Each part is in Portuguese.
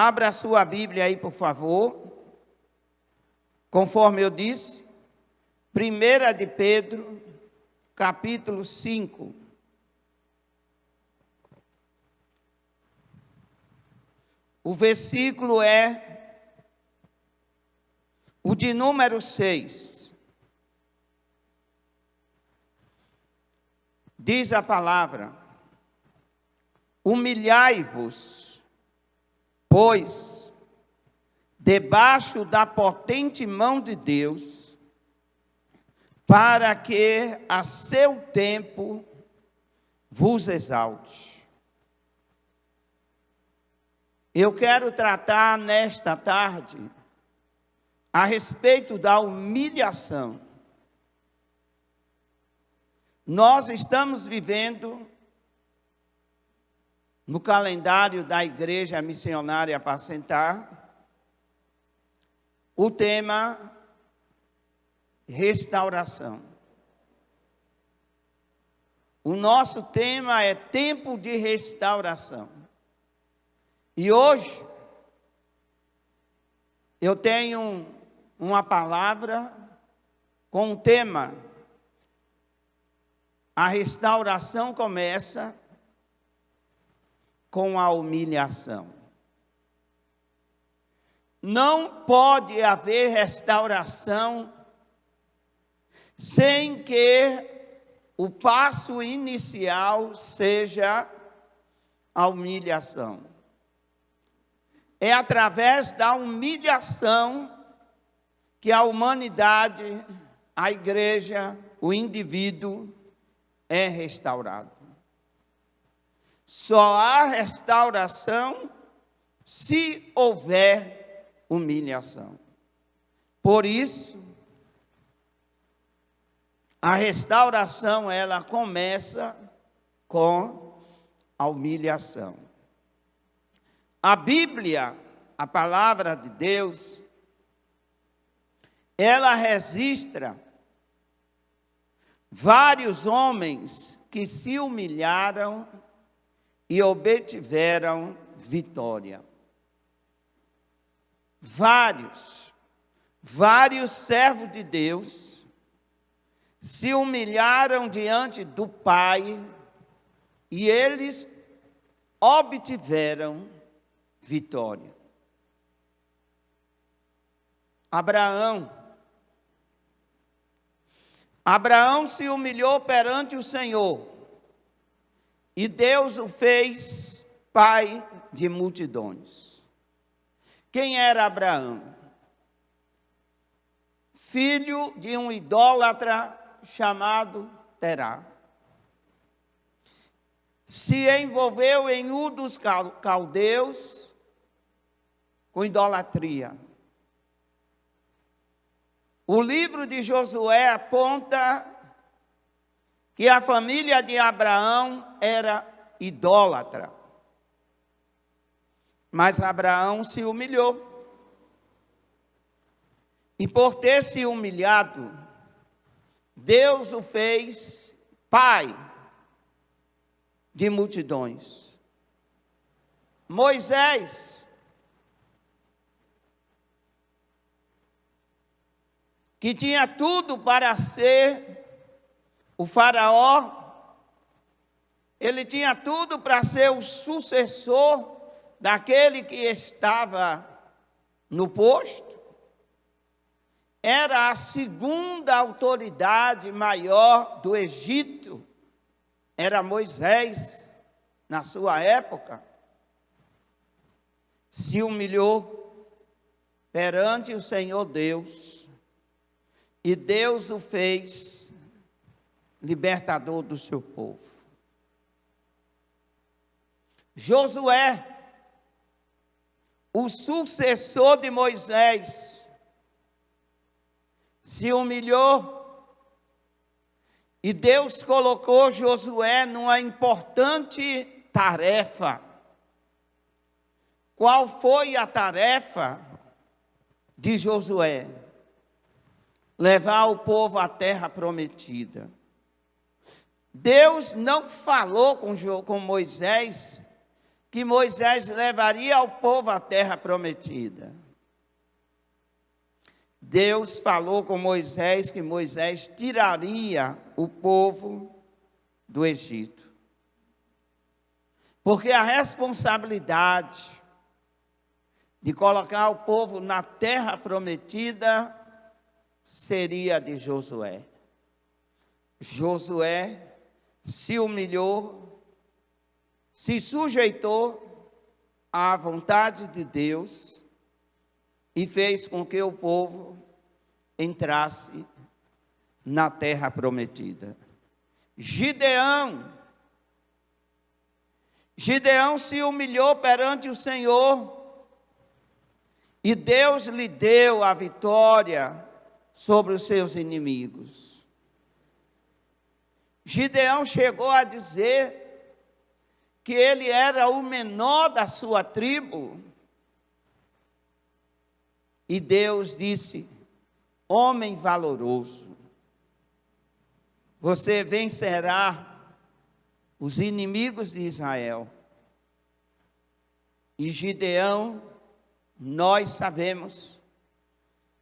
Abra a sua Bíblia aí, por favor. Conforme eu disse, 1 de Pedro, capítulo 5. O versículo é o de número 6. Diz a palavra: humilhai-vos, pois, debaixo da potente mão de Deus, para que a seu tempo vos exalte. Eu quero tratar nesta tarde a respeito da humilhação. Nós estamos vivendo no calendário da Igreja Missionária Apacentar o tema restauração. O nosso tema é tempo de restauração. E hoje eu tenho uma palavra com o tema: a restauração começa com a humilhação. Não pode haver restauração sem que o passo inicial seja a humilhação. É através da humilhação que a humanidade, a igreja, o indivíduo é restaurado. Só há restauração se houver humilhação. Por isso, a restauração, ela começa com a humilhação. A Bíblia, a palavra de Deus, ela registra vários homens que se humilharam e obtiveram vitória. Vários servos de Deus se humilharam diante do Pai e eles obtiveram vitória. Abraão se humilhou perante o Senhor e Deus o fez pai de multidões. Quem era Abraão? Filho de um idólatra chamado Terá. Se envolveu em dos caldeus com idolatria. O livro de Josué aponta que a família de Abraão era idólatra. Mas Abraão se humilhou. E por ter se humilhado, Deus o fez pai de multidões. Moisés, que tinha tudo para ser o faraó, ele tinha tudo para ser o sucessor daquele que estava no posto. Era a segunda autoridade maior do Egito. Era Moisés, na sua época. Se humilhou perante o Senhor Deus. E Deus o fez libertador do seu povo. Josué, o sucessor de Moisés, se humilhou e Deus colocou Josué numa importante tarefa. Qual foi a tarefa de Josué? Levar o povo à terra prometida. Deus não falou com Moisés que Moisés levaria ao povo à terra prometida. Deus falou com Moisés que Moisés tiraria o povo do Egito. Porque a responsabilidade de colocar o povo na terra prometida seria de Josué. Josué se humilhou, se sujeitou à vontade de Deus e fez com que o povo entrasse na terra prometida. Gideão se humilhou perante o Senhor e Deus lhe deu a vitória sobre os seus inimigos. Gideão chegou a dizer que ele era o menor da sua tribo. E Deus disse: homem valoroso, você vencerá os inimigos de Israel. E Gideão, nós sabemos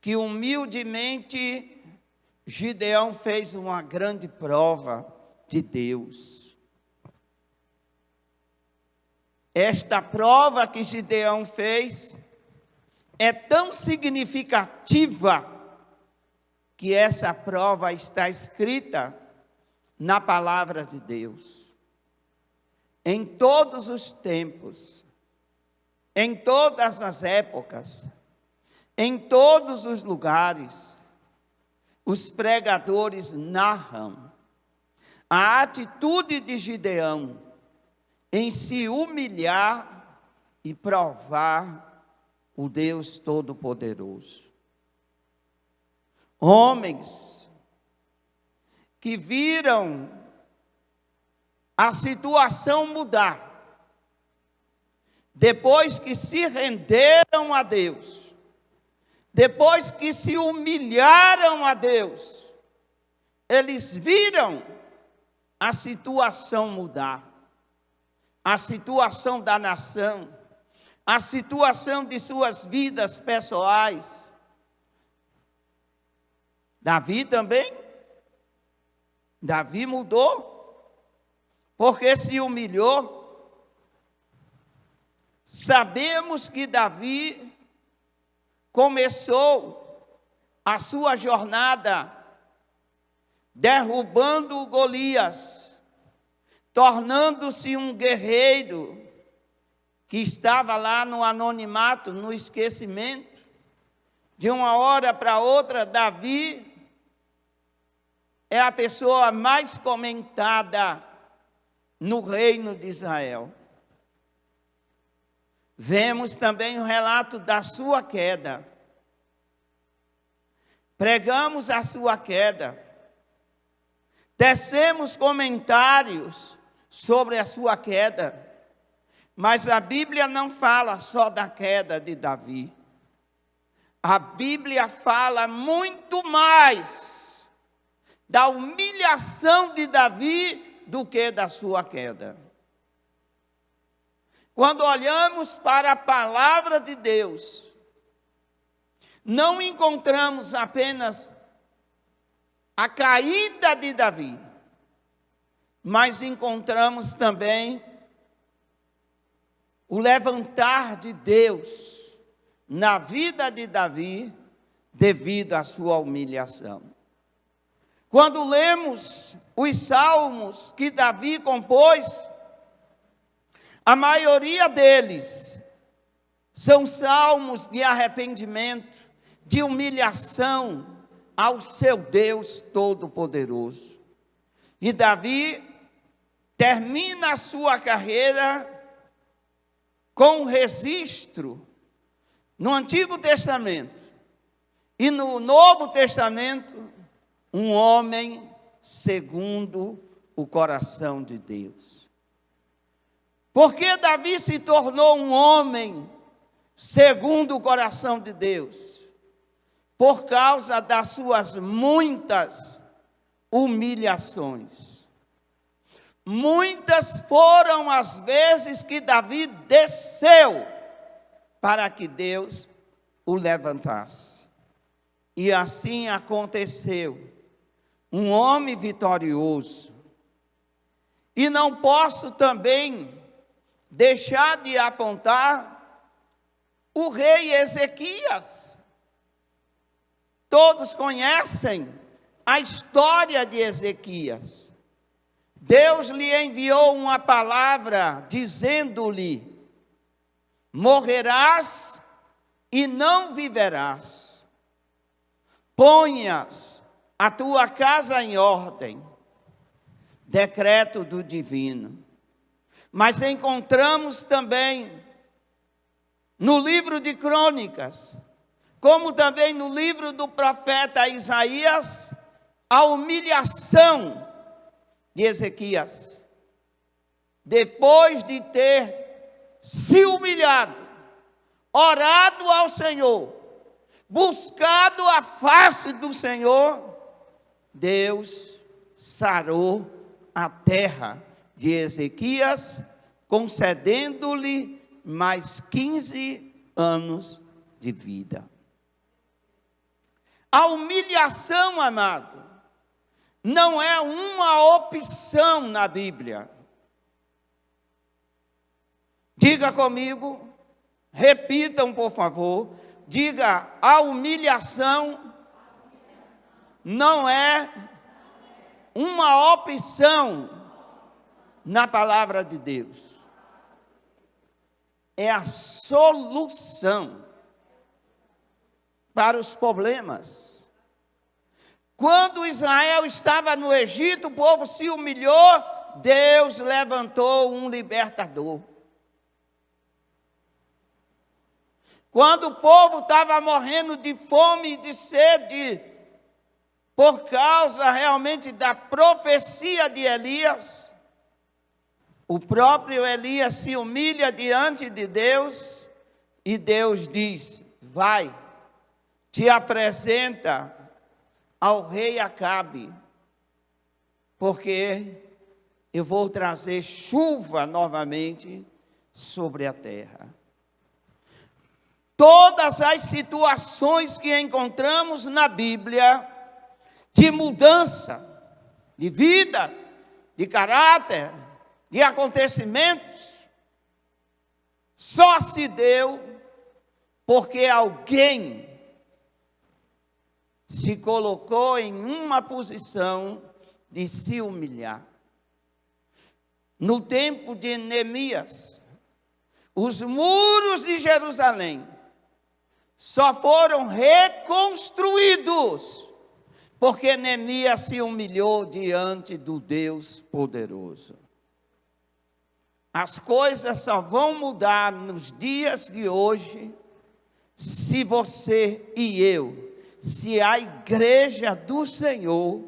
que humildemente Gideão fez uma grande prova de Deus. Esta prova que Gideão fez é tão significativa que essa prova está escrita na palavra de Deus. Em todos os tempos, em todas as épocas, em todos os lugares, os pregadores narram a atitude de Gideão em se humilhar e provar o Deus Todo-Poderoso. Homens que viram a situação mudar, depois que se renderam a Deus, depois que se humilharam a Deus, eles viram a situação mudar, a situação da nação, a situação de suas vidas pessoais. Davi também, Davi mudou, porque se humilhou. Sabemos que Davi começou a sua jornada derrubando Golias, tornando-se um guerreiro que estava lá no anonimato, no esquecimento. De uma hora para outra, Davi é a pessoa mais comentada no reino de Israel. Vemos também o relato da sua queda. Pregamos a sua queda. Tecemos comentários sobre a sua queda. Mas a Bíblia não fala só da queda de Davi. A Bíblia fala muito mais da humilhação de Davi do que da sua queda. Quando olhamos para a palavra de Deus, não encontramos apenas a caída de Davi, mas encontramos também o levantar de Deus na vida de Davi devido à sua humilhação. Quando lemos os salmos que Davi compôs, a maioria deles são salmos de arrependimento, de humilhação ao seu Deus Todo-Poderoso. E Davi termina a sua carreira com um registro no Antigo Testamento e no Novo Testamento, um homem segundo o coração de Deus. Porque Davi se tornou um homem segundo o coração de Deus? Por causa das suas muitas humilhações. muitas foram as vezes que Davi desceu para que Deus o levantasse. E assim aconteceu. Um homem vitorioso. E não posso também deixar de apontar o rei Ezequias. Todos conhecem a história de Ezequias. Deus lhe enviou uma palavra dizendo-lhe: morrerás e não viverás. Ponhas a tua casa em ordem. Decreto do divino. Mas encontramos também no livro de Crônicas, como também no livro do profeta Isaías, a humilhação de Ezequias. Depois de ter se humilhado, orado ao Senhor, buscado a face do Senhor, Deus sarou a terra de Ezequias, concedendo-lhe mais 15 anos de vida. A humilhação, amado, não é uma opção na Bíblia. Diga comigo, repitam por favor, diga: a humilhação não é uma opção na palavra de Deus. É a solução para os problemas. Quando Israel estava no Egito, o povo se humilhou, Deus levantou um libertador. Quando o povo estava morrendo de fome e de sede, por causa realmente da profecia de Elias, o próprio Elias se humilha diante de Deus e Deus diz: vai, te apresenta ao rei Acabe, porque eu vou trazer chuva novamente sobre a terra. Todas as situações que encontramos na Bíblia, de mudança, de vida, de caráter, de acontecimentos, só se deu porque alguém se colocou em uma posição de se humilhar. No tempo de Neemias, os muros de Jerusalém só foram reconstruídos porque Neemias se humilhou diante do Deus poderoso. As coisas só vão mudar nos dias de hoje se você e eu, se a igreja do Senhor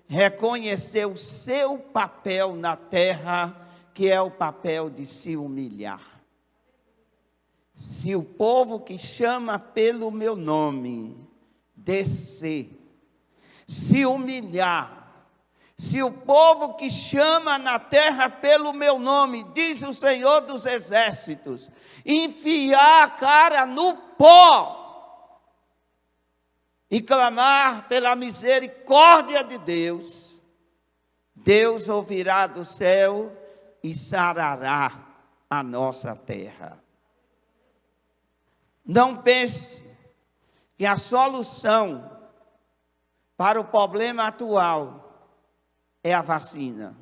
reconhecer o seu papel na terra, que é o papel de se humilhar. Se o povo que chama pelo meu nome descer, se humilhar, se o povo que chama na terra pelo meu nome, diz o Senhor dos Exércitos, enfiar a cara no pó e clamar pela misericórdia de Deus, Deus ouvirá do céu e sarará a nossa terra. Não pense que a solução para o problema atual é a vacina.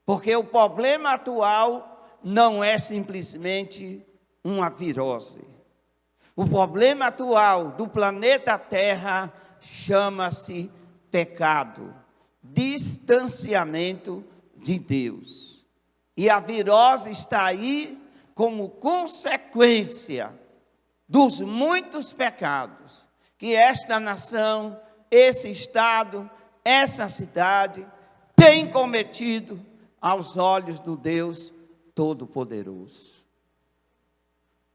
Porque o problema atual não é simplesmente uma virose. O problema atual do planeta Terra chama-se pecado, distanciamento de Deus. E a virose está aí como consequência dos muitos pecados que esta nação, esse estado, essa cidade tem cometido aos olhos do Deus Todo-Poderoso.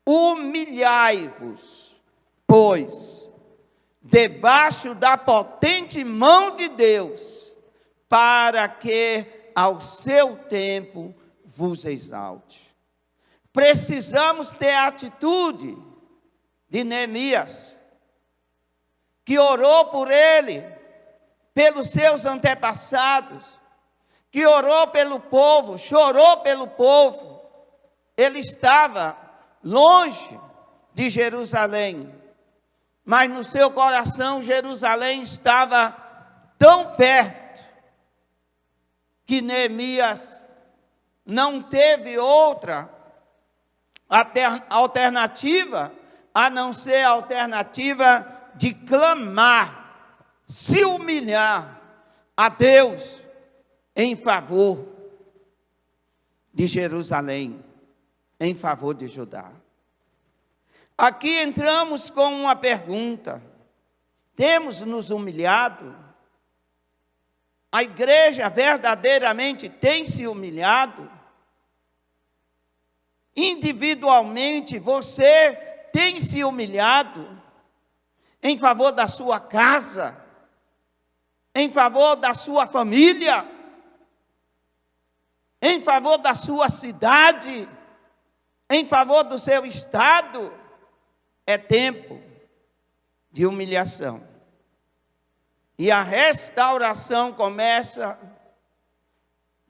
Humilhai-vos, pois, debaixo da potente mão de Deus, para que ao seu tempo vos exalte. Precisamos ter a atitude de Neemias, que orou por ele, pelos seus antepassados, que orou pelo povo, chorou pelo povo. Ele estava longe de Jerusalém, mas no seu coração Jerusalém estava tão perto, que Neemias não teve outra alternativa, a não ser a alternativa de clamar, se humilhar a Deus em favor de Jerusalém, em favor de Judá. Aqui entramos com uma pergunta: temos nos humilhado? A igreja verdadeiramente tem se humilhado? Individualmente, você tem se humilhado em favor da sua casa, em favor da sua família, em favor da sua cidade, em favor do seu estado? É tempo de humilhação. E a restauração começa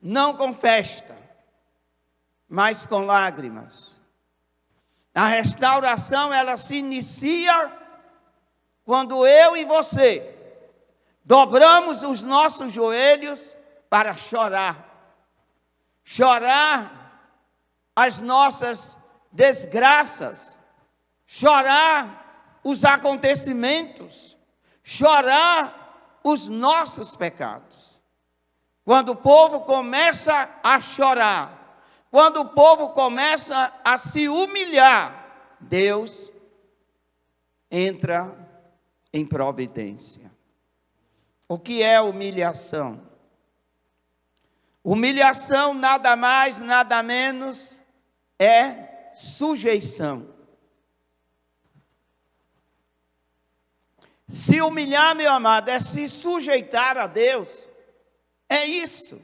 não com festa, mas com lágrimas. A restauração, ela se inicia quando eu e você dobramos os nossos joelhos para chorar. Chorar as nossas desgraças, chorar os acontecimentos, chorar os nossos pecados. Quando o povo começa a chorar, quando o povo começa a se humilhar, Deus entra em providência. O que é humilhação? Humilhação nada mais, nada menos é sujeição. Se humilhar, meu amado, é se sujeitar a Deus. É isso.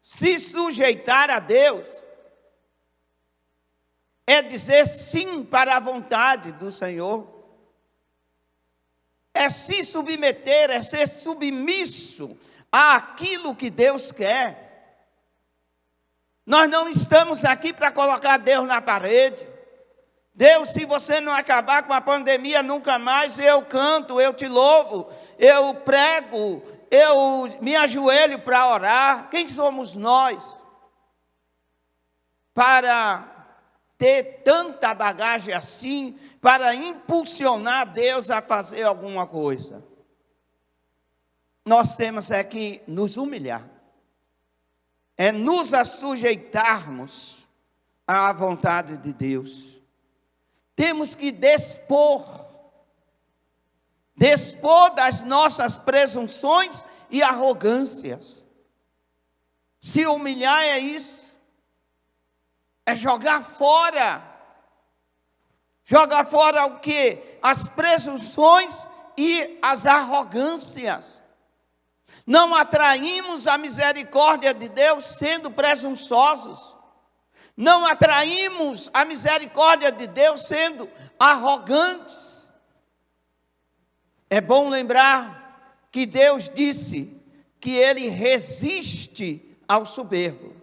Se sujeitar a Deus é dizer sim para a vontade do Senhor. É se submeter, é ser submisso àquilo que Deus quer. Nós não estamos aqui para colocar Deus na parede. Deus, se você não acabar com a pandemia nunca mais, eu canto, eu te louvo, eu prego, eu me ajoelho para orar. Quem somos nós para ter tanta bagagem assim, para impulsionar Deus a fazer alguma coisa? Nós temos é que nos humilhar, é nos assujeitarmos à vontade de Deus. Temos que despor das nossas presunções e arrogâncias. Se humilhar é isso, é jogar fora o quê? As presunções e as arrogâncias. Não atraímos a misericórdia de Deus sendo presunçosos. Não atraímos a misericórdia de Deus sendo arrogantes. É bom lembrar que Deus disse que Ele resiste ao soberbo,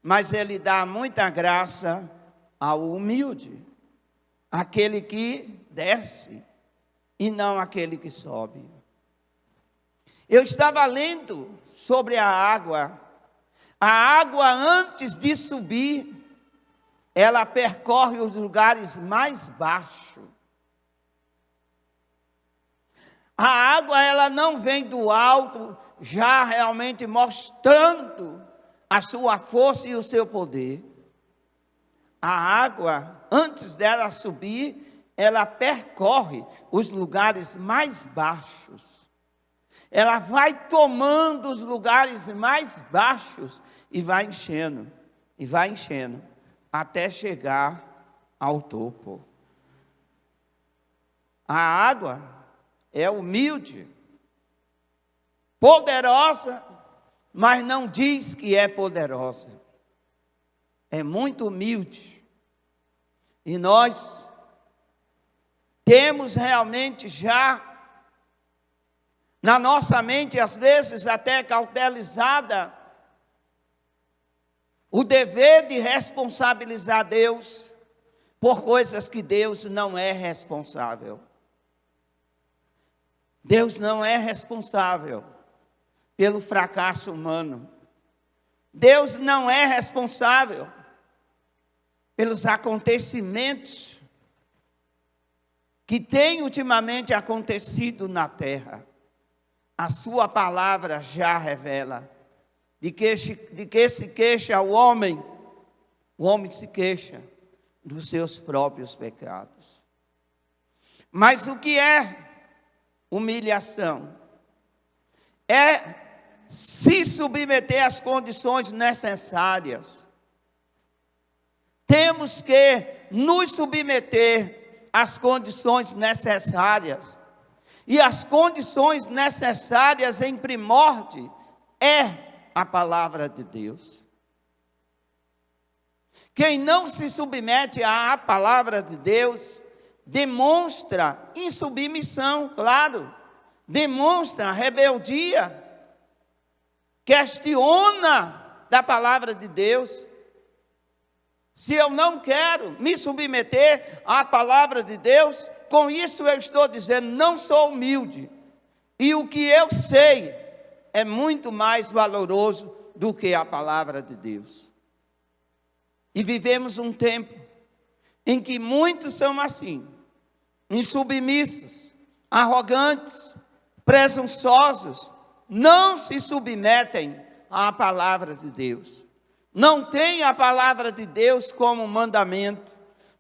mas Ele dá muita graça ao humilde, aquele que desce e não aquele que sobe. Eu estava lendo sobre a água. A água, antes de subir, ela percorre os lugares mais baixos. A água, ela não vem do alto, já realmente mostrando a sua força e o seu poder. A água, antes dela subir, ela percorre os lugares mais baixos. Ela vai tomando os lugares mais baixos e vai enchendo, até chegar ao topo. A água é humilde, poderosa, mas não diz que é poderosa. É muito humilde. E nós temos realmente já na nossa mente, às vezes até cautelizada, o dever de responsabilizar Deus por coisas que Deus não é responsável. Deus não é responsável pelo fracasso humano. Deus não é responsável pelos acontecimentos que têm ultimamente acontecido na terra. A sua palavra já revela de que se queixa o homem se queixa dos seus próprios pecados. Mas o que é humilhação? É se submeter às condições necessárias. Temos que nos submeter às condições necessárias. E as condições necessárias em primórdio é a palavra de Deus. Quem não se submete à palavra de Deus demonstra insubmissão, claro, demonstra rebeldia, questiona da palavra de Deus. Se eu não quero me submeter à palavra de Deus, com isso eu estou dizendo, não sou humilde. E o que eu sei é muito mais valoroso do que a palavra de Deus. E vivemos um tempo em que muitos são assim, insubmissos, arrogantes, presunçosos, não se submetem à palavra de Deus. Não tem a palavra de Deus como mandamento.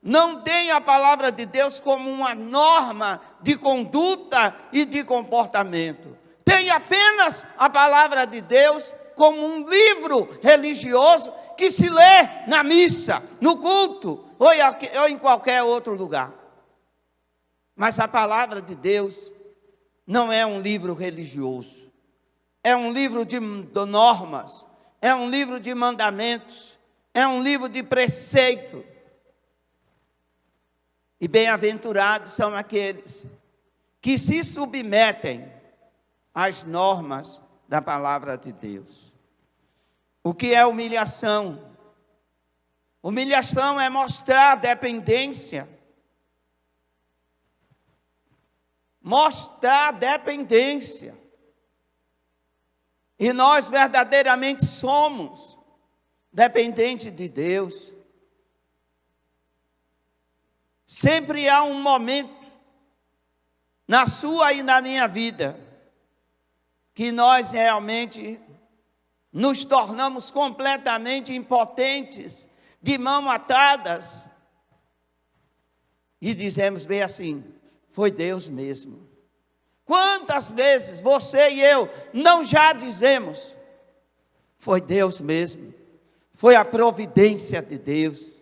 Não tem a palavra de Deus como uma norma de conduta e de comportamento. Tem apenas a palavra de Deus como um livro religioso que se lê na missa, no culto ou em qualquer outro lugar. Mas a palavra de Deus não é um livro religioso. É um livro de normas, é um livro de mandamentos, é um livro de preceito. E bem-aventurados são aqueles que se submetem às normas da palavra de Deus. O que é humilhação? Humilhação é mostrar dependência. Mostrar dependência. E nós verdadeiramente somos dependentes de Deus. Sempre há um momento na sua e na minha vida que nós realmente nos tornamos completamente impotentes, de mãos atadas, e dizemos bem assim, foi Deus mesmo. Quantas vezes você e eu não já dizemos, foi Deus mesmo, foi a providência de Deus,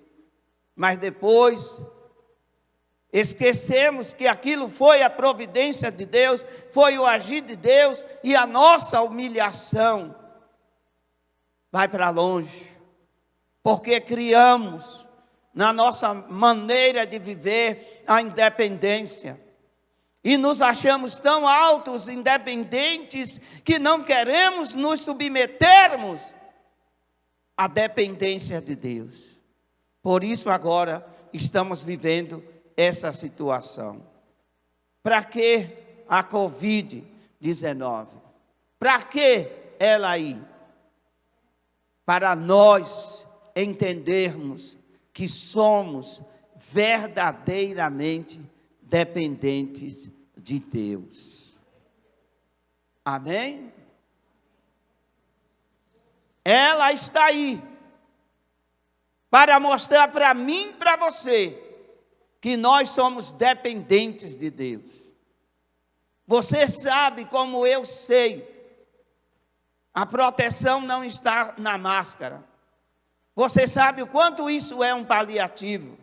mas depois esquecemos que aquilo foi a providência de Deus, foi o agir de Deus, e a nossa humilhação vai para longe, porque criamos na nossa maneira de viver a independência, e nos achamos tão altos, independentes, que não queremos nos submetermos à dependência de Deus. Por isso agora estamos vivendo essa situação. Para que a Covid-19? Para que ela aí? Para nós entendermos que somos verdadeiramente dependentes de Deus. Amém? Ela está aí para mostrar para mim e para você que nós somos dependentes de Deus. Você sabe, como eu sei, a proteção não está na máscara. Você sabe o quanto isso é um paliativo.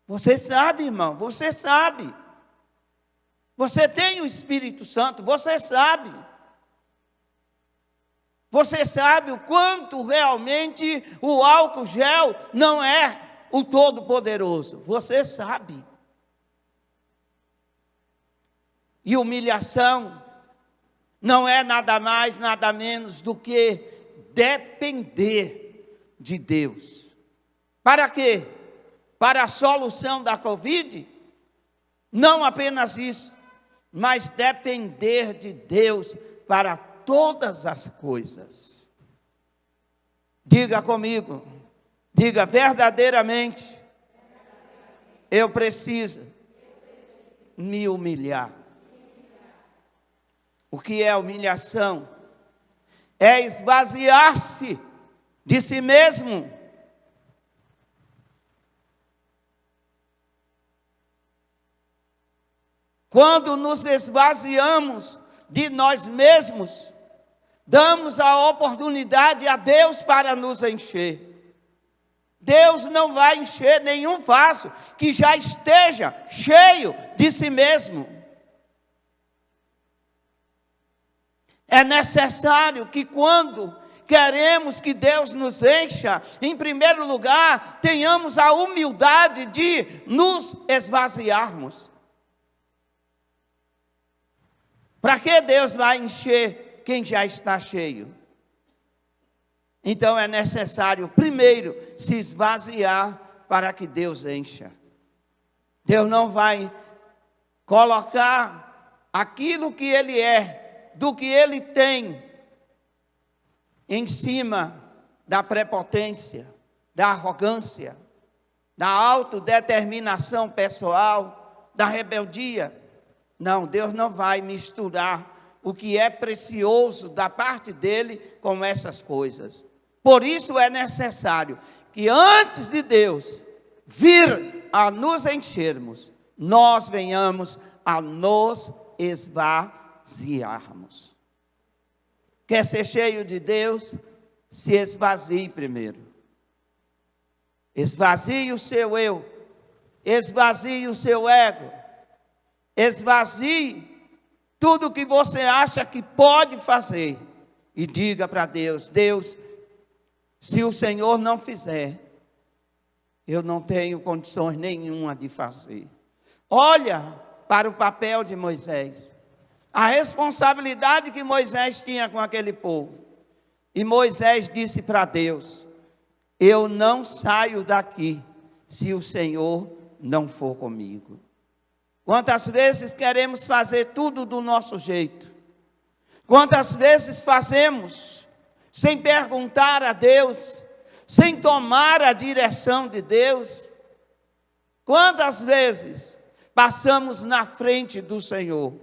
Você sabe, irmão, você sabe. Você tem o Espírito Santo, você sabe. Você sabe o quanto realmente o álcool gel não é o Todo-Poderoso. Você sabe. E humilhação não é nada mais, nada menos do que depender de Deus. Para quê? Para a solução da Covid? Não apenas isso, mas depender de Deus para todas as coisas. Diga comigo, diga verdadeiramente, eu preciso me humilhar. O que é humilhação? É esvaziar-se de si mesmo. Quando nos esvaziamos de nós mesmos, damos a oportunidade a Deus para nos encher. Deus não vai encher nenhum vaso que já esteja cheio de si mesmo. É necessário que quando queremos que Deus nos encha, em primeiro lugar, tenhamos a humildade de nos esvaziarmos. Para que Deus vai encher quem já está cheio? Então é necessário, primeiro, se esvaziar para que Deus encha. Deus não vai colocar aquilo que Ele é, do que Ele tem, em cima da prepotência, da arrogância, da autodeterminação pessoal, da rebeldia. Não, Deus não vai misturar o que é precioso da parte dEle com essas coisas. Por isso é necessário que antes de Deus vir a nos enchermos, nós venhamos a nos esvaziarmos. Quer ser cheio de Deus? Se esvazie primeiro. Esvazie o seu eu. Esvazie o seu ego. Esvazie tudo que você acha que pode fazer. E diga para Deus: Deus, se o Senhor não fizer, eu não tenho condições nenhuma de fazer. Olha para o papel de Moisés. A responsabilidade que Moisés tinha com aquele povo. E Moisés disse para Deus: eu não saio daqui se o Senhor não for comigo. Quantas vezes queremos fazer tudo do nosso jeito? Quantas vezes fazemos sem perguntar a Deus, sem tomar a direção de Deus? Quantas vezes passamos na frente do Senhor?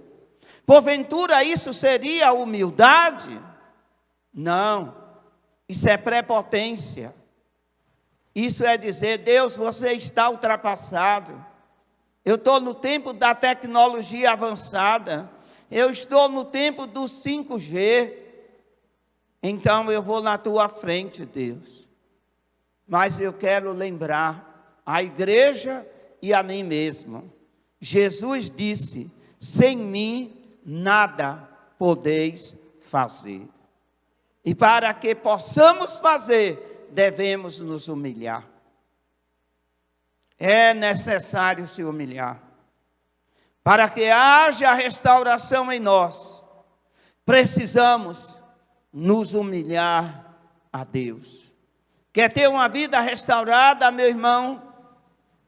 Porventura isso seria humildade? Não, isso é prepotência. Isso é dizer: Deus, você está ultrapassado. Eu estou no tempo da tecnologia avançada. Eu estou no tempo do 5G. Então eu vou na tua frente, Deus. Mas eu quero lembrar a igreja e a mim mesmo. Jesus disse: sem mim nada podeis fazer. E para que possamos fazer, devemos nos humilhar. É necessário se humilhar. Para que haja restauração em nós, precisamos nos humilhar a Deus. Quer ter uma vida restaurada, meu irmão?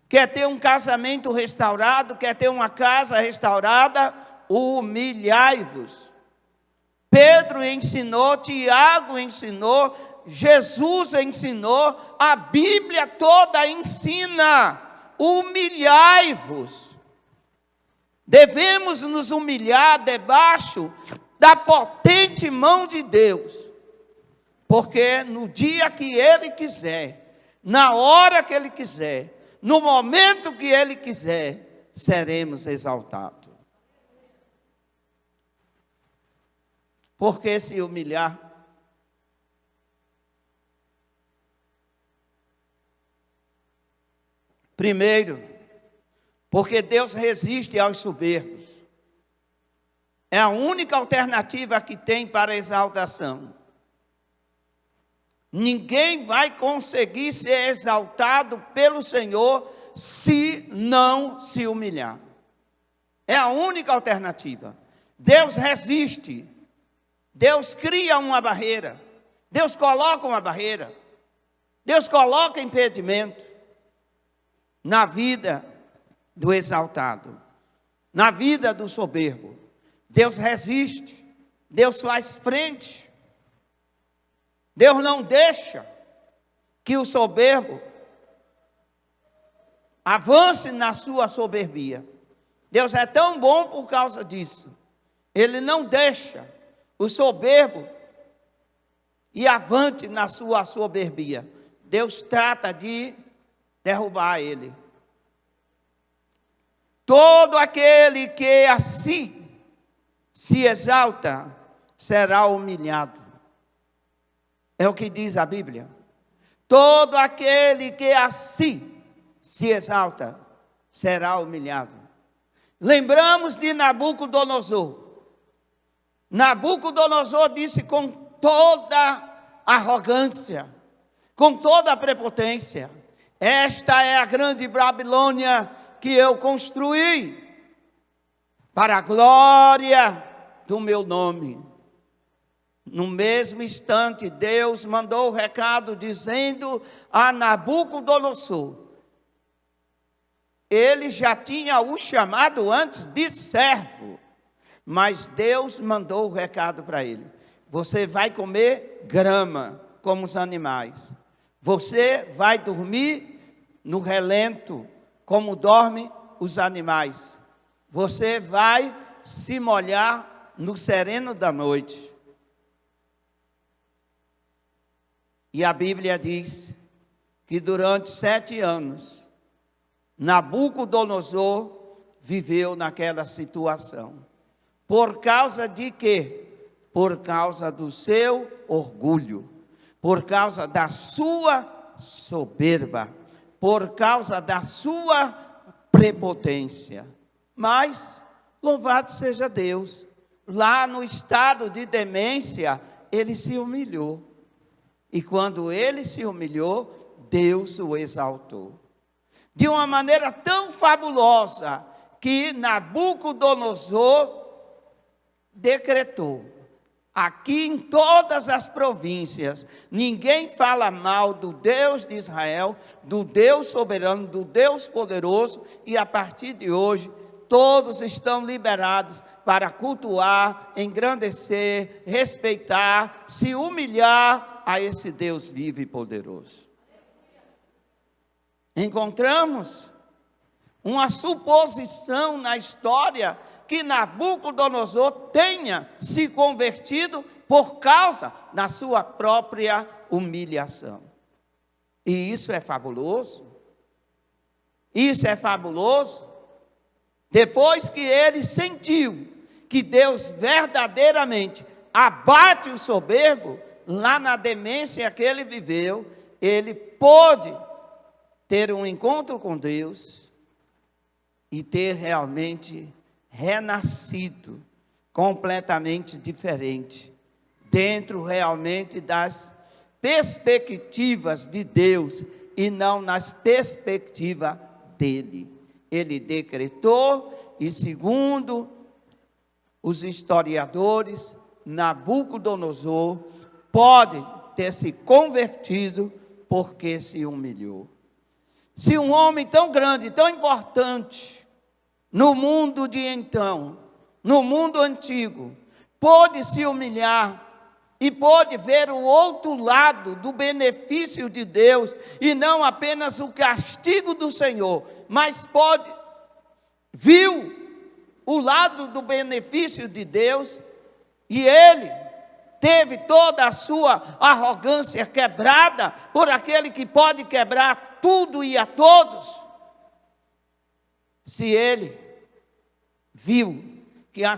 Quer ter um casamento restaurado? Quer ter uma casa restaurada? Humilhai-vos. Pedro ensinou, Tiago ensinou, Jesus ensinou, a Bíblia toda ensina: humilhai-vos. Devemos nos humilhar debaixo da potente mão de Deus, porque no dia que Ele quiser, na hora que Ele quiser, no momento que Ele quiser, seremos exaltados. Por que se humilhar? Primeiro, porque Deus resiste aos soberbos. É a única alternativa que tem para a exaltação. Ninguém vai conseguir ser exaltado pelo Senhor se não se humilhar. É a única alternativa. Deus resiste. Deus cria uma barreira. Deus coloca uma barreira. Deus coloca impedimento na vida do exaltado, na vida do soberbo. Deus resiste. Deus faz frente. Deus não deixa que o soberbo avance na sua soberbia. Deus é tão bom por causa disso. Ele não deixa o soberbo ir avante na sua soberbia. Deus trata de derrubar ele. Todo aquele que assim se exalta será humilhado. É o que diz a Bíblia. Todo aquele que assim se exalta será humilhado. Lembramos de Nabucodonosor. Nabucodonosor disse com toda arrogância, com toda a prepotência: esta é a grande Babilônia que eu construí para a glória do meu nome. No mesmo instante, Deus mandou o recado dizendo a Nabucodonosor. Ele já tinha o chamado antes de servo, mas Deus mandou o recado para ele: você vai comer grama como os animais. Você vai dormir no relento como dormem os animais. Você vai se molhar no sereno da noite. E a Bíblia diz que durante 7 anos, Nabucodonosor viveu naquela situação. Por causa de quê? Por causa do seu orgulho, por causa da sua soberba, por causa da sua prepotência. Mas, louvado seja Deus, lá no estado de demência, ele se humilhou. E quando ele se humilhou, Deus o exaltou. De uma maneira tão fabulosa, que Nabucodonosor decretou: aqui em todas as províncias, ninguém fala mal do Deus de Israel, do Deus soberano, do Deus poderoso, e a partir de hoje, todos estão liberados para cultuar, engrandecer, respeitar, se humilhar a esse Deus vivo e poderoso. Encontramos uma suposição na história que Nabucodonosor tenha se convertido por causa da sua própria humilhação. E isso é fabuloso. Isso é fabuloso. Depois que ele sentiu que Deus verdadeiramente abate o soberbo, lá na demência que ele viveu, ele pôde ter um encontro com Deus e ter realmente renascido completamente diferente, dentro realmente das perspectivas de Deus e não nas perspectivas dele. Ele decretou, e segundo os historiadores, Nabucodonosor pode ter se convertido porque se humilhou. Se um homem tão grande, tão importante, no mundo de então, no mundo antigo, pôde se humilhar e pôde ver o outro lado do benefício de Deus, e não apenas o castigo do Senhor, mas viu o lado do benefício de Deus, e ele teve toda a sua arrogância quebrada por aquele que pode quebrar tudo e a todos. Se ele viu que a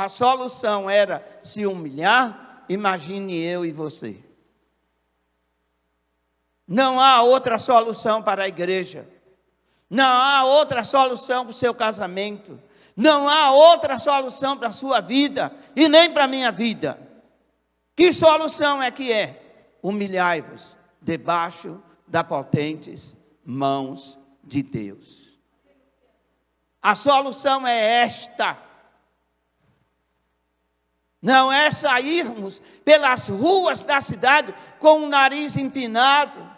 solução era se humilhar, imagine eu e você. Não há outra solução para a igreja. Não há outra solução para o seu casamento. Não há outra solução para a sua vida e nem para a minha vida. Que solução é que é? humilhai-vos debaixo das potentes mãos de Deus. A solução é esta. Não é sairmos pelas ruas da cidade com o nariz empinado,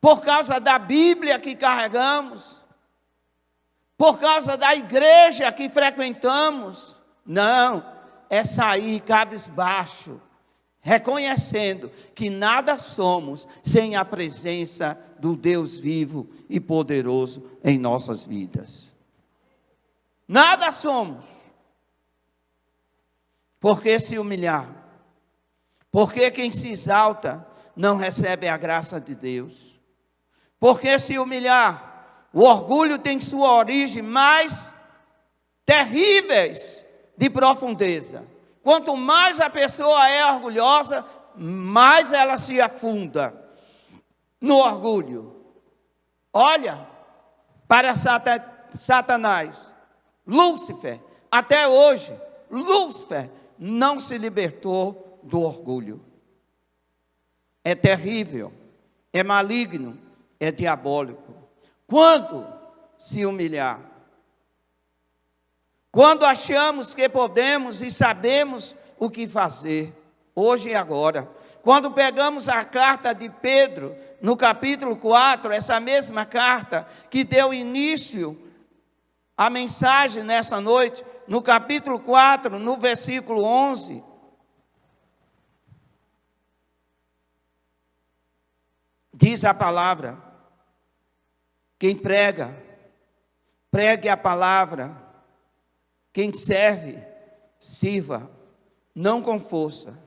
por causa da Bíblia que carregamos, por causa da igreja que frequentamos. Não, é sair cabisbaixo, reconhecendo que nada somos sem a presença do Deus vivo e poderoso em nossas vidas. Nada somos. Por que se humilhar? Porque quem se exalta não recebe a graça de Deus. Por que se humilhar? O orgulho tem sua origem mais terríveis de profundeza. Quanto mais a pessoa é orgulhosa, mais ela se afunda no orgulho. Olha para Satanás, Lúcifer, até hoje, Lúcifer não se libertou do orgulho. É terrível, é maligno, é diabólico. Quando se humilhar? Quando achamos que podemos e sabemos o que fazer, hoje e agora. Quando pegamos a carta de Pedro, no capítulo 4, essa mesma carta que deu início à mensagem nessa noite, no capítulo 4, no versículo 11. Diz a palavra: quem prega, pregue a palavra. Quem serve, sirva, não com força.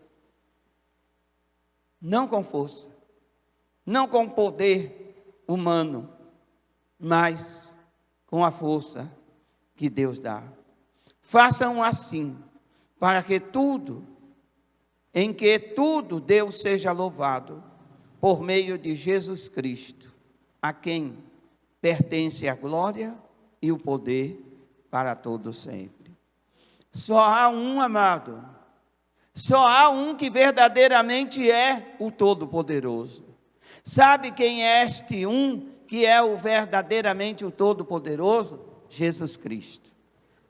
Não com força. Não com poder humano, mas com a força que Deus dá. Façam assim, para que em que tudo Deus seja louvado, por meio de Jesus Cristo, a quem pertence a glória e o poder para todo sempre. Só há um, amado. Só há um que verdadeiramente é o Todo-Poderoso. Sabe quem é este um que é o verdadeiramente o Todo-Poderoso? Jesus Cristo.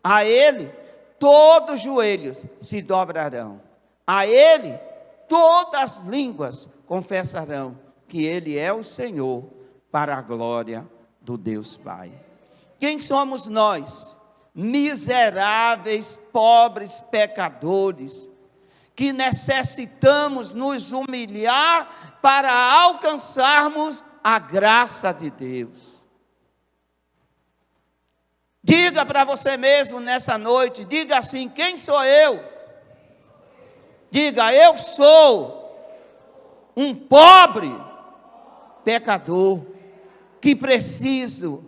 A Ele todos os joelhos se dobrarão. A Ele todas as línguas confessarão que Ele é o Senhor, para a glória do Deus Pai. Quem somos nós? Miseráveis, pobres, pecadores, que necessitamos nos humilhar para alcançarmos a graça de Deus. Diga para você mesmo nessa noite, diga assim: quem sou eu? Diga: eu sou um pobre pecador, que preciso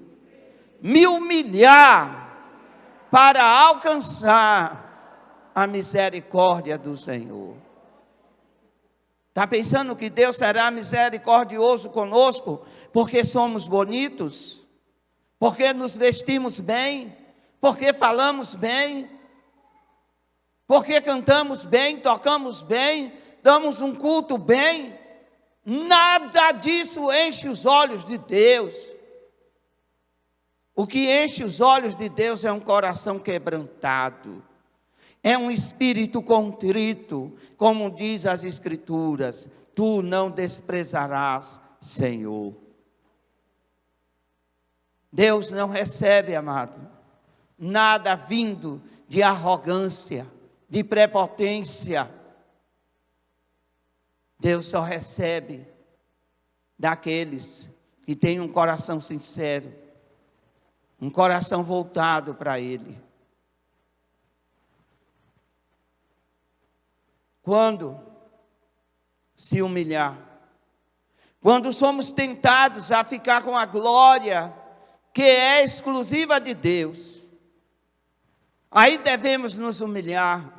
me humilhar para alcançar a misericórdia do Senhor. Está pensando que Deus será misericordioso conosco porque somos bonitos? Porque nos vestimos bem? Porque falamos bem? Porque cantamos bem, tocamos bem, damos um culto bem? Nada disso enche os olhos de Deus. O que enche os olhos de Deus é um coração quebrantado, é um espírito contrito, como diz as Escrituras: tu não desprezarás, Senhor. Deus não recebe, amado, nada vindo de arrogância, de prepotência. Deus só recebe daqueles que têm um coração sincero, um coração voltado para Ele. Quando se humilhar, quando somos tentados a ficar com a glória que é exclusiva de Deus, aí devemos nos humilhar.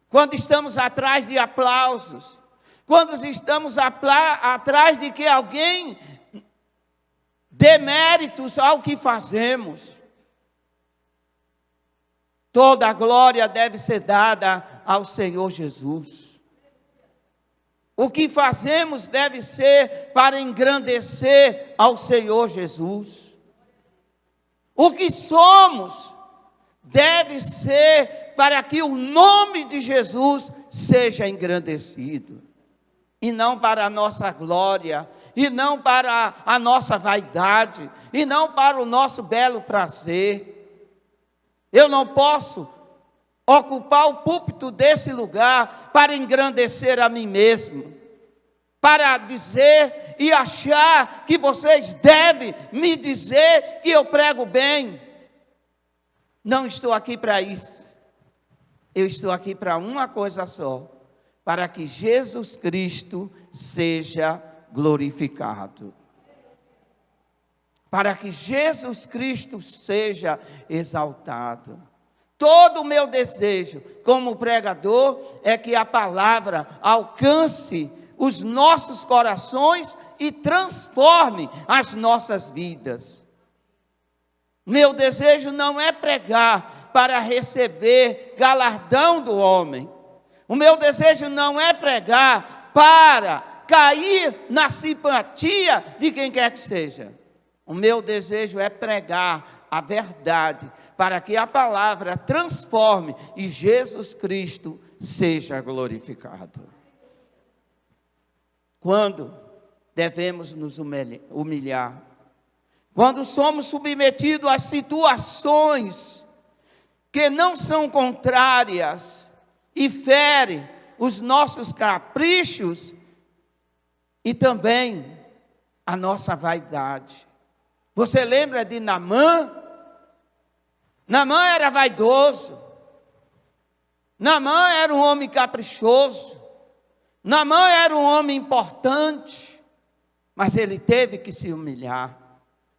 Quando estamos atrás de aplausos, quando estamos atrás de que alguém dê méritos ao que fazemos, toda a glória deve ser dada ao Senhor Jesus. O que fazemos deve ser para engrandecer ao Senhor Jesus. O que somos deve ser para que o nome de Jesus seja engrandecido. E não para a nossa glória, e não para a nossa vaidade, e não para o nosso belo prazer. Eu não posso ocupar o púlpito desse lugar para engrandecer a mim mesmo, para dizer e achar que vocês devem me dizer que eu prego bem. Não estou aqui para isso. Eu estou aqui para uma coisa só, para que Jesus Cristo seja glorificado. Para que Jesus Cristo seja exaltado. Todo o meu desejo como pregador é que a palavra alcance os nossos corações e transforme as nossas vidas. Meu desejo não é pregar para receber galardão do homem. O meu desejo não é pregar para cair na simpatia de quem quer que seja. O meu desejo é pregar a verdade, para que a palavra transforme e Jesus Cristo seja glorificado. Quando devemos nos humilhar? Quando somos submetidos a situações que não são contrárias e ferem os nossos caprichos e também a nossa vaidade. Você lembra de Naamã? Naamã era vaidoso. Naamã era um homem caprichoso. Naamã era um homem importante. Mas ele teve que se humilhar.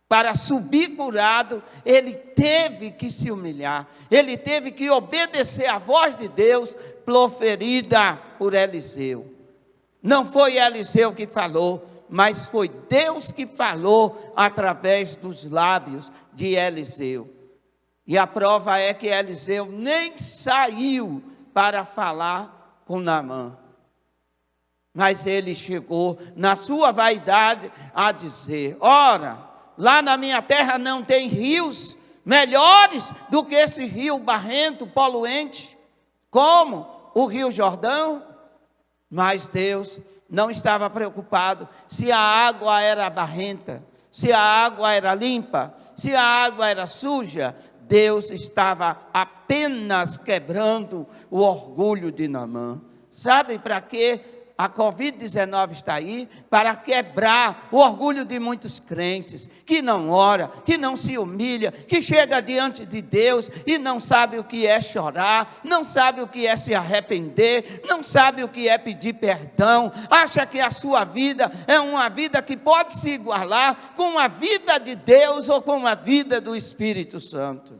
Para subir curado, ele teve que se humilhar. Ele teve que obedecer à voz de Deus proferida por Eliseu. Não foi Eliseu que falou, mas foi Deus que falou através dos lábios de Eliseu. E a prova é que Eliseu nem saiu para falar com Naamã. Mas ele chegou na sua vaidade a dizer: ora, lá na minha terra não tem rios melhores do que esse rio barrento, poluente, como o rio Jordão. Mas Deus não estava preocupado se a água era barrenta, se a água era limpa, se a água era suja. Deus estava apenas quebrando o orgulho de Naamã. Sabe para quê? A Covid-19 está aí para quebrar o orgulho de muitos crentes, que não ora, que não se humilha, que chega diante de Deus e não sabe o que é chorar, não sabe o que é se arrepender, não sabe o que é pedir perdão, acha que a sua vida é uma vida que pode se igualar com a vida de Deus ou com a vida do Espírito Santo.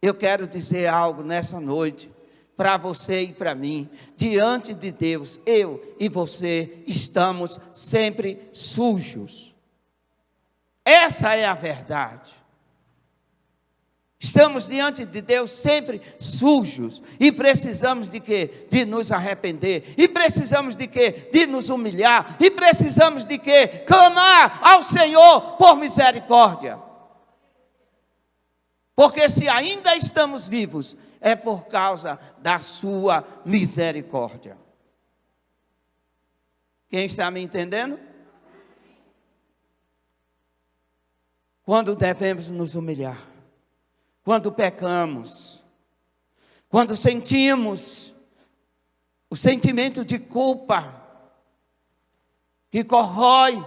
Eu quero dizer algo nessa noite, para você e para mim. Diante de Deus, eu e você estamos sempre sujos. Essa é a verdade. Estamos diante de Deus sempre sujos. E precisamos de quê? De nos arrepender. E precisamos de quê? De nos humilhar. E precisamos de quê? Clamar ao Senhor por misericórdia. Porque se ainda estamos vivos, é por causa da sua misericórdia. Quem está me entendendo? Quando devemos nos humilhar, quando pecamos, quando sentimos o sentimento de culpa, que corrói,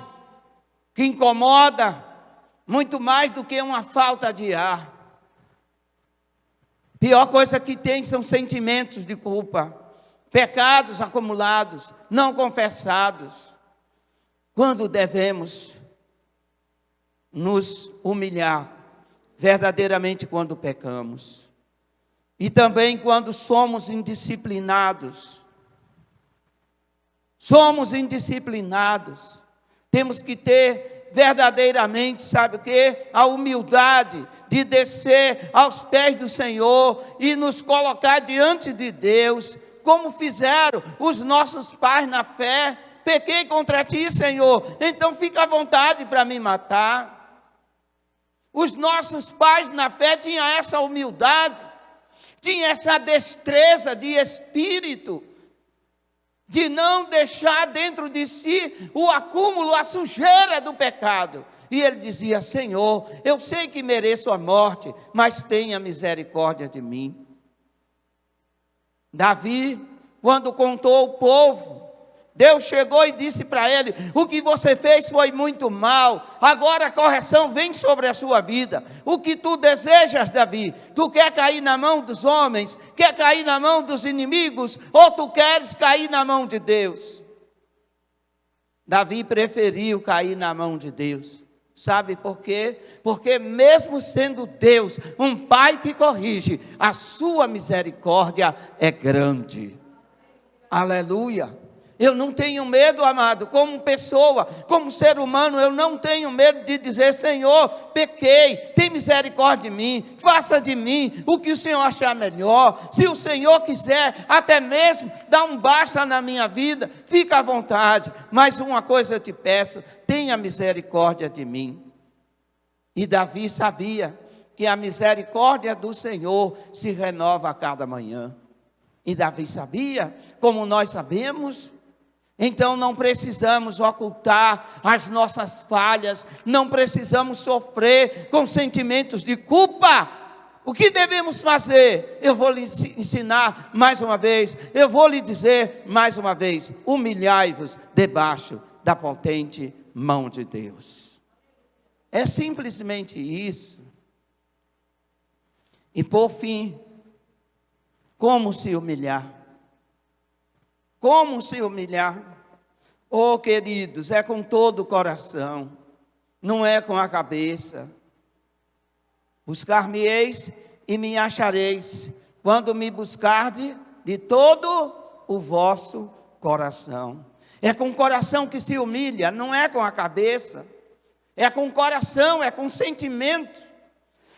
que incomoda, muito mais do que uma falta de ar. Pior coisa que tem são sentimentos de culpa, pecados acumulados, não confessados. Quando devemos nos humilhar? Verdadeiramente quando pecamos. E também quando somos indisciplinados. Somos indisciplinados. Temos que ter verdadeiramente, sabe o quê? A humildade de descer aos pés do Senhor e nos colocar diante de Deus como fizeram os nossos pais na fé. Pequei contra ti, Senhor, então fica à vontade para me matar. Os nossos pais na fé tinham essa humildade, tinham essa destreza de espírito, de não deixar dentro de si o acúmulo, a sujeira do pecado. E ele dizia: Senhor, eu sei que mereço a morte, mas tenha misericórdia de mim. Davi, quando contou ao povo, Deus chegou e disse para ele: o que você fez foi muito mal, agora a correção vem sobre a sua vida. O que tu desejas, Davi? Tu quer cair na mão dos homens? Quer cair na mão dos inimigos? Ou tu queres cair na mão de Deus? Davi preferiu cair na mão de Deus. Sabe por quê? Porque mesmo sendo Deus um pai que corrige, a sua misericórdia é grande. Aleluia. Eu não tenho medo, amado, como pessoa, como ser humano, eu não tenho medo de dizer: Senhor, pequei, tem misericórdia de mim, faça de mim o que o Senhor achar melhor. Se o Senhor quiser até mesmo dar um basta na minha vida, fica à vontade, mas uma coisa eu te peço: tenha misericórdia de mim. E Davi sabia que a misericórdia do Senhor se renova a cada manhã. E Davi sabia, como nós sabemos. Então não precisamos ocultar as nossas falhas, não precisamos sofrer com sentimentos de culpa. O que devemos fazer? Eu vou lhe ensinar mais uma vez, eu vou lhe dizer mais uma vez: humilhai-vos debaixo da potente mão de Deus. É simplesmente isso. E por fim, como se humilhar? Como se humilhar? Oh, queridos, é com todo o coração, não é com a cabeça. Buscar-me-eis e me achareis, quando me buscardes de todo o vosso coração. É com o coração que se humilha, não é com a cabeça. É com o coração, é com o sentimento.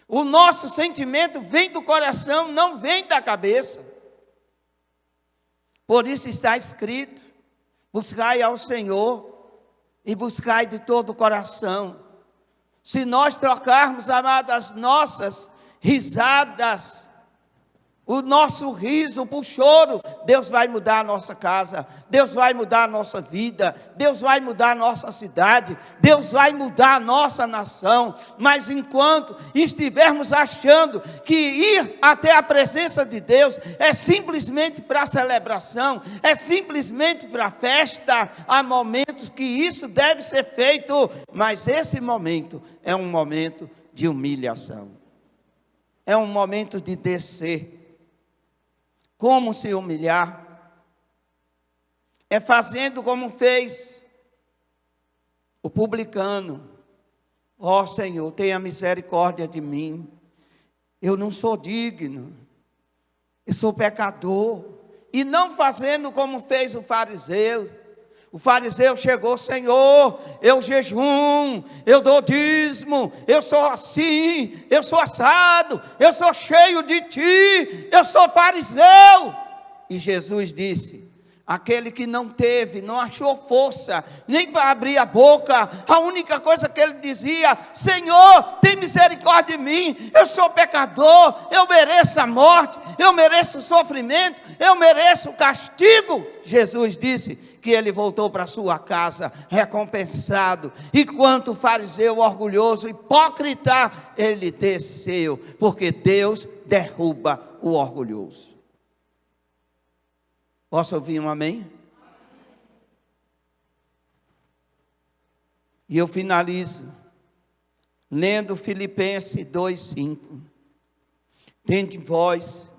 O nosso sentimento vem do coração, não vem da cabeça. Por isso está escrito: buscai ao Senhor e buscai de todo o coração. Se nós trocarmos, amados, as nossas risadas, o nosso riso por choro, Deus vai mudar a nossa casa, Deus vai mudar a nossa vida, Deus vai mudar a nossa cidade, Deus vai mudar a nossa nação. Mas enquanto estivermos achando que ir até a presença de Deus é simplesmente para celebração, é simplesmente para festa, há momentos que isso deve ser feito, mas esse momento é um momento de humilhação, é um momento de descer. Como se humilhar? É fazendo como fez o publicano. Ó Senhor, tenha misericórdia de mim. Eu não sou digno, eu sou pecador. E não fazendo como fez o fariseu. O fariseu chegou: Senhor, eu jejum, eu dou dízimo, eu sou assim, eu sou assado, eu sou cheio de ti, eu sou fariseu. E Jesus disse: aquele que não achou força nem para abrir a boca, a única coisa que ele dizia: Senhor, tem misericórdia de mim, eu sou pecador, eu mereço a morte, eu mereço o sofrimento, eu mereço o castigo. Jesus disse que ele voltou para sua casa recompensado, enquanto o fariseu orgulhoso, hipócrita, ele desceu, porque Deus derruba o orgulhoso. Posso ouvir um amém? E eu finalizo lendo Filipenses 2:5. Tende em vós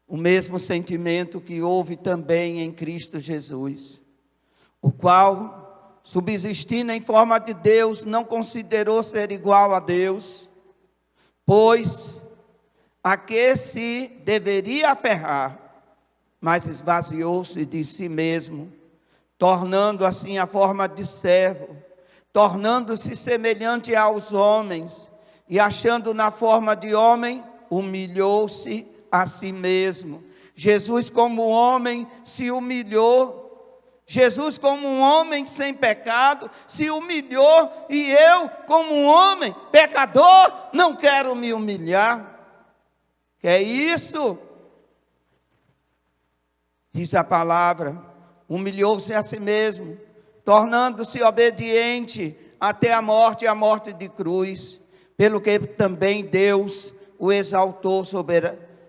o mesmo sentimento que houve também em Cristo Jesus, o qual, subsistindo em forma de Deus, não considerou ser igual a Deus, pois a que se deveria aferrar, mas esvaziou-se de si mesmo, tornando assim a forma de servo, tornando-se semelhante aos homens, e achando na forma de homem, humilhou-se a si mesmo, Jesus, como homem, se humilhou. Jesus, como um homem sem pecado, se humilhou. E eu, como um homem pecador, não quero me humilhar. Que é isso? Diz a palavra: humilhou-se a si mesmo, tornando-se obediente até a morte de cruz, pelo que também Deus o exaltou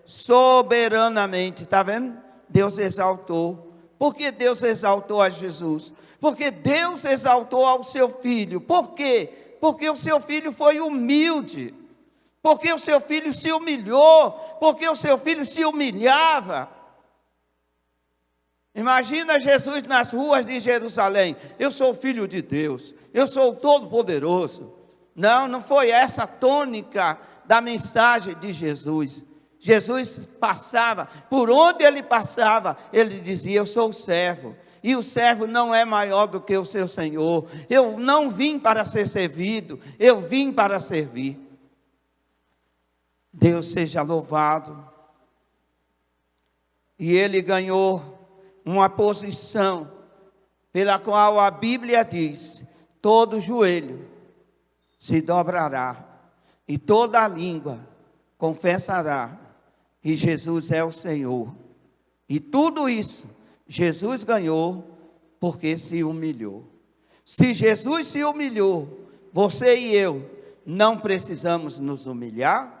soberanamente. Está vendo? Deus exaltou. Por que Deus exaltou a Jesus? Porque Deus exaltou ao seu filho. Por quê? Porque o seu filho foi humilde. Porque o seu filho se humilhou. Porque o seu filho se humilhava. Imagina Jesus nas ruas de Jerusalém: eu sou o filho de Deus, eu sou o Todo-Poderoso. Não, não foi essa a tônica da mensagem de Jesus. Jesus passava, por onde ele passava, ele dizia: eu sou o servo, e o servo não é maior do que o seu Senhor. Eu não vim para ser servido, eu vim para servir. Deus seja louvado. E ele ganhou uma posição pela qual a Bíblia diz: todo joelho se dobrará e toda língua confessará que Jesus é o Senhor. E tudo isso Jesus ganhou porque se humilhou. Se Jesus se humilhou, você e eu não precisamos nos humilhar?